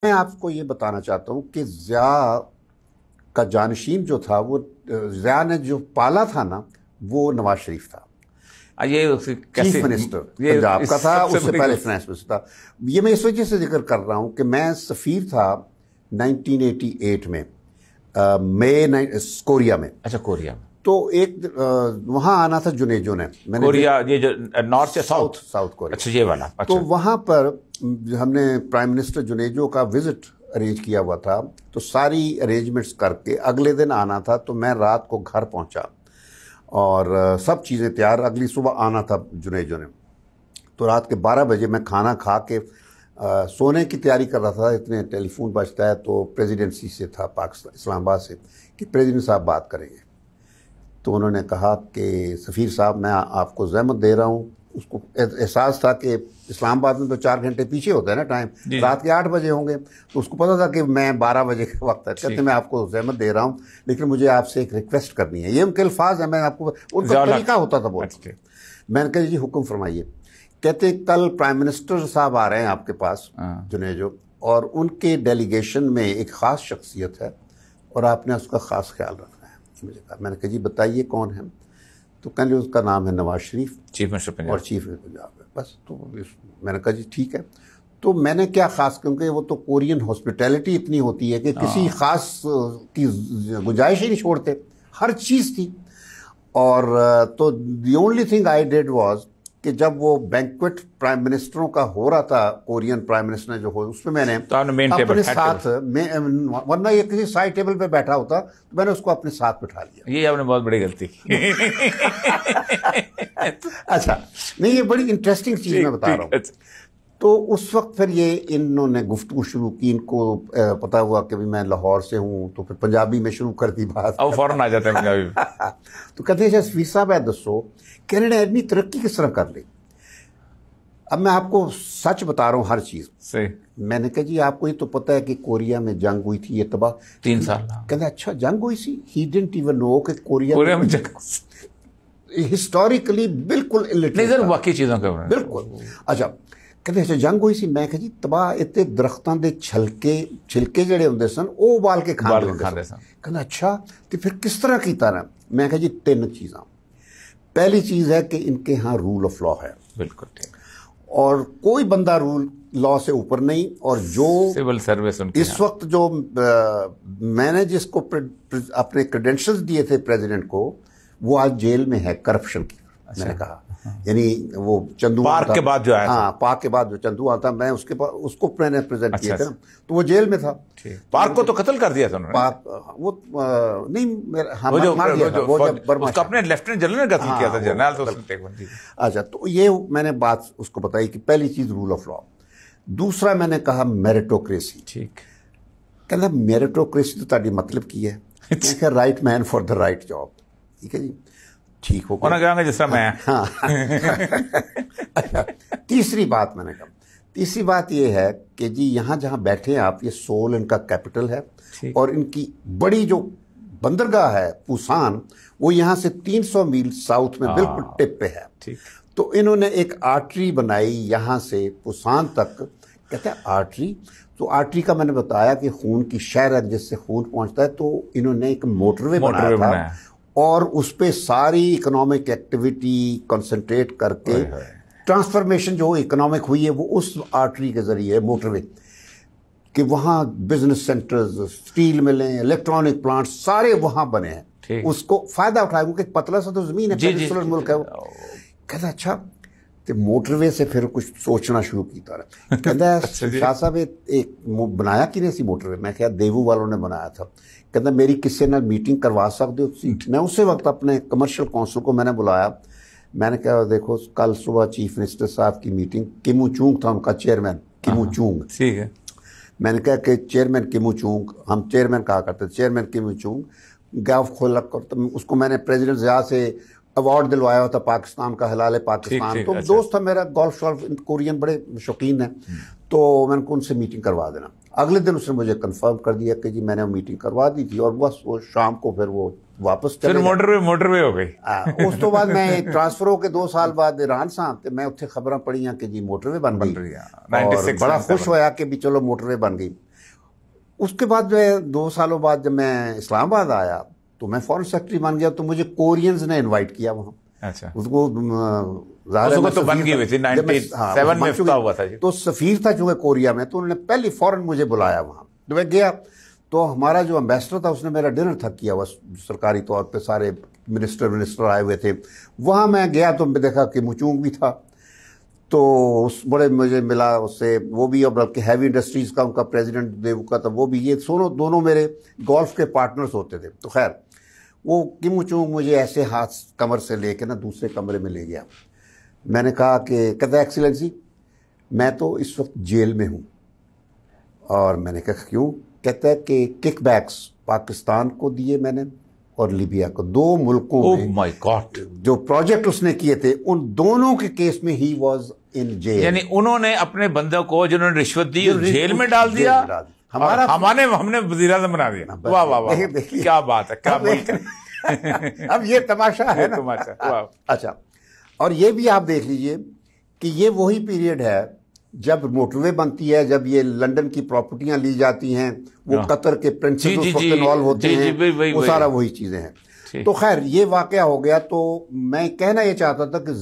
मैं आपको ये बताना चाहता हूँ कि ज़िया का जानशीन जो था वो ज़िया ने जो पाला था ना वो नवाज शरीफ था। ये चीफ मिनिस्टर पंजाब का था, उससे पहले फाइनेंस मिनिस्टर था। ये मैं इस वजह से जिक्र कर रहा हूँ कि मैं सफ़ीर था 1988 में कोरिया में। अच्छा, कोरिया में। तो एक वहाँ आना था जुनेजो ने। मैंने कोरिया ये जो नॉर्थ या साउथ कोरिया। अच्छा, ये वाला। अच्छा। तो वहाँ पर हमने प्राइम मिनिस्टर जुनेजो का विजिट अरेंज किया हुआ था, तो सारी अरेंजमेंट्स करके अगले दिन आना था। तो मैं रात को घर पहुँचा और सब चीज़ें तैयार, अगली सुबह आना था जुनेजो ने। तो रात के 12 बजे मैं खाना खा के सोने की तैयारी कर रहा था, इतने टेलीफोन बजता है। तो प्रेसिडेंसी से था, पाकिस्तान इस्लामाबाद से, कि प्रेसिडेंट साहब बात करेंगे। तो उन्होंने कहा कि सफ़ीर साहब मैं आपको ज़हमत दे रहा हूँ। उसको एहसास था कि इस्लामाबाद में तो 4 घंटे पीछे होता है ना टाइम, रात के 8 बजे होंगे। तो उसको पता था कि मैं 12 बजे का वक्त है। कहते मैं आपको ज़हमत दे रहा हूँ, लेकिन मुझे आपसे एक रिक्वेस्ट करनी है। ये उनके अल्फाज है, मैं आपको, उनका तरीका होता था बोलते। मैंने कहा जी हुक्म फरमाइए। कहते कल प्राइम मिनिस्टर साहब आ रहे हैं आपके पास जुनेजो, और उनके डेलीगेशन में एक ख़ास शख्सियत है और आपने उसका ख़ास ख्याल रखना है। मुझे कहा, मैंने कहा जी बताइए कौन है। तो कहने उसका नाम है नवाज शरीफ, चीफ मिनिस्टर पंजाब, और चीफ मिनिस्टर पंजाब है बस। तो मैंने कहा जी ठीक है। तो मैंने क्या ख़ास, क्योंकि वो तो कोरियन हॉस्पिटैलिटी इतनी होती है कि किसी ख़ास की गुंजाइश ही नहीं छोड़ते, हर चीज़ थी। और तो the only thing I did was कि जब वो बैंक्वेट प्राइम मिनिस्टरों का हो रहा था, कोरियन प्राइम मिनिस्टर ने जो हो, उसमें मैंने तो अपने साथ में, वरना ये किसी साइड टेबल पे बैठा होता तो मैंने उसको अपने साथ बिठा लिया। ये आपने बहुत बड़ी गलती की। अच्छा, नहीं ये बड़ी इंटरेस्टिंग चीज़ मैं बता रहा हूँ। तो उस वक्त फिर ये इन्होंने गुफ्तगू शुरू की। इनको पता हुआ कि भी मैं लाहौर से हूँ, तो फिर पंजाबी में शुरू कर दी बात। अब फौरन आ जाता है पंजाबी। तो कहते हैं सफ़ीर साहब है दसो कनाडा इतनी तरक्की किस तरह कर ली। अब मैं आपको सच बता रहा हूँ हर चीज़ सही। मैंने कहा जी आपको ये तो पता है कि कोरिया में जंग हुई थी, ये तबाह 3 साल। कहते अच्छा जंग हुई सी। ही डिडंट इवन नो कि कोरिया में जंग हिस्टोरिकली बिल्कुल नहीं सर, बाकी चीज़ों का बिल्कुल। अच्छा कहते अच्छा जंग हुई सी। मैं कहा जी तबाह इतने दरख्तां दे छिलके जड़े होंदे सन वो उबाल के खांदे सन। कहते अच्छा तो फिर किस तरह कीता ना। मैं कहा जी 3 चीज़ां। पहली चीज़ है कि इनके यहाँ रूल ऑफ लॉ है, बिल्कुल ठीक, और कोई बंदा रूल लॉ से ऊपर नहीं। और जो सिविल सर्विस इस वक्त जो मैंने जिसको अपने क्रेडेंशियल्स दिए थे प्रेसिडेंट को, वो आज जेल में है करप्शन की। अच्छा। मैंने कहा यानी वो चंदू पार्क के बाद जो आया, हाँ पार्क के बाद जो चंदू आता, मैं उसके पास उसको मैंने प्रेजेंट किया था, तो वो जेल में था। पार्क को तो कत्ल कर दिया था उन्होंने। पार्क वो नहीं हाँ, उसका अपने लेफ्टिनेंट जनरल ने कत्ल किया था, जनरल तो उसने। अच्छा, तो ये मैंने बात उसको बताई कि पहली चीज रूल ऑफ लॉ। दूसरा मैंने कहा मेरिटोक्रेसी। ठीक। कहना मेरिटोक्रेसी तो ताड़ी मतलब की है, right man for the right job. ठीक है जी, ठीक हो गया जिस तरह मैं। हाँ। अच्छा, तीसरी बात मैंने कहा, तीसरी बात ये है कि जी यहाँ जहाँ बैठे हैं आप, ये सोल इनका कैपिटल है, और इनकी बड़ी जो बंदरगाह है पुसान, वो यहाँ से 300 मील साउथ में बिल्कुल टिप पे है। ठीक। तो इन्होंने एक आर्टरी बनाई यहाँ से पुसान तक। कहते हैं आर्टरी, तो आर्टरी का मैंने बताया कि खून की शहर है जिससे खून पहुँचता है। तो इन्होंने एक मोटरवे बनाया था, और उस पर सारी इकोनॉमिक एक्टिविटी कंसंट्रेट करके ट्रांसफॉर्मेशन जो इकोनॉमिक हुई है वो उस आर्टरी के जरिए, मोटरवे कि वहाँ बिजनेस सेंटर्स, स्टील मिलें, इलेक्ट्रॉनिक प्लांट सारे वहाँ बने हैं। उसको फायदा उठाया क्योंकि पतला सा तो जमीन है, पेनिनसुलर मुल्क है वो। कहता अच्छा, तो मोटरवे से फिर कुछ सोचना शुरू किया। कहता शाह साहब एक बनाया कि नहीं सी मोटरवे। मैं क्या देवू वालों ने बनाया था। कहता मेरी किसी ने मीटिंग करवा सकते हो। मैं उसी वक्त अपने कमर्शियल काउंसिल को मैंने बुलाया। मैंने कहा देखो कल सुबह चीफ मिनिस्टर साहब की मीटिंग, किमू चूंग था उनका चेयरमैन, किमू चूंग। ठीक है। मैंने कहा कि चेयरमैन किमू चूंग, हम चेयरमैन कहा करते, चेयरमैन किमू चूंग गाँव खोल कर, तो उसको मैंने प्रेसिडेंट ज़िया से अवार्ड दिलवाया होता, पाकिस्तान का हलाल पाकिस्तान। तो अच्छा। दोस्त था मेरा, गोल्फ शॉल्फ कोरियन बड़े शौकीन है, तो मैंने उनसे मीटिंग करवा देना। अगले दिन उसने मुझे कंफर्म कर दिया कि जी मैंने मीटिंग करवा दी थी, और बस वो शाम को फिर वो वापस चले गए। मोटरवे हो गई। उस तो बाद मैं ट्रांसफर होकर 2 साल बाद ईरान साहब ते मैं उत्थे खबर पढ़ियां कि जी मोटरवे बन गई, और बड़ा खुश होया कि भी चलो मोटरवे बन गई। उसके बाद जो है 2 सालों बाद जब मैं इस्लामाबाद आया तो मैं फॉरेन सेक्रेटरी बन गया, तो मुझे कोरियंस ने इनवाइट किया वहाँ। अच्छा। उसको तो बन गई हुई थी 97 में इफ्ताह हुआ था जी। तो सफीर था चूंकि कोरिया में, तो उन्होंने पहले फौरन मुझे बुलाया वहाँ। तो मैं गया तो हमारा जो एम्बेसडर था उसने मेरा डिनर था किया हुआ सरकारी तौर पे, सारे मिनिस्टर आए हुए थे वहाँ। मैं गया तो मैं देखा कि मुचूंग भी था, तो उस बड़े मुझे मिला उससे, वो भी, और बल्कि हैवी इंडस्ट्रीज़ का उनका प्रेसिडेंट देवका था वो भी। ये दोनों मेरे गोल्फ के पार्टनर्स होते थे। तो खैर वो किम मुचूंग मुझे ऐसे हाथ कमर से लेके ना दूसरे कमरे में ले गया। मैंने कहा कि कहता एक्सीलेंसी मैं तो इस वक्त जेल में हूँ। और मैंने कहा क्यों? कहता है कि किकबैक्स पाकिस्तान को दिए मैंने और लीबिया को, 2 मुल्कों में माय गॉड जो प्रोजेक्ट उसने किए थे उन दोनों के केस में ही वाज इन जेल। यानी उन्होंने अपने बंदे को जिन्होंने रिश्वत दी जेल में डाल दिया, हमारा हमने वज़ीर-ए-आज़म बना दिया। वाह वाह वाह, क्या बात है, क्या मुल्क है। अब ये तमाशा है ना, तमाशा। अच्छा, और ये भी आप देख लीजिए कि ये वही पीरियड है जब मोटरवे बनती है, जब ये लंदन की प्रॉपर्टियां ली जाती हैं, वो कतर के प्रिंसेस उस वक्त इन्वॉल्व होते हैं, वो सारा वही चीजें हैं। तो खैर ये वाकया हो गया। तो मैं कहना ये चाहता था कि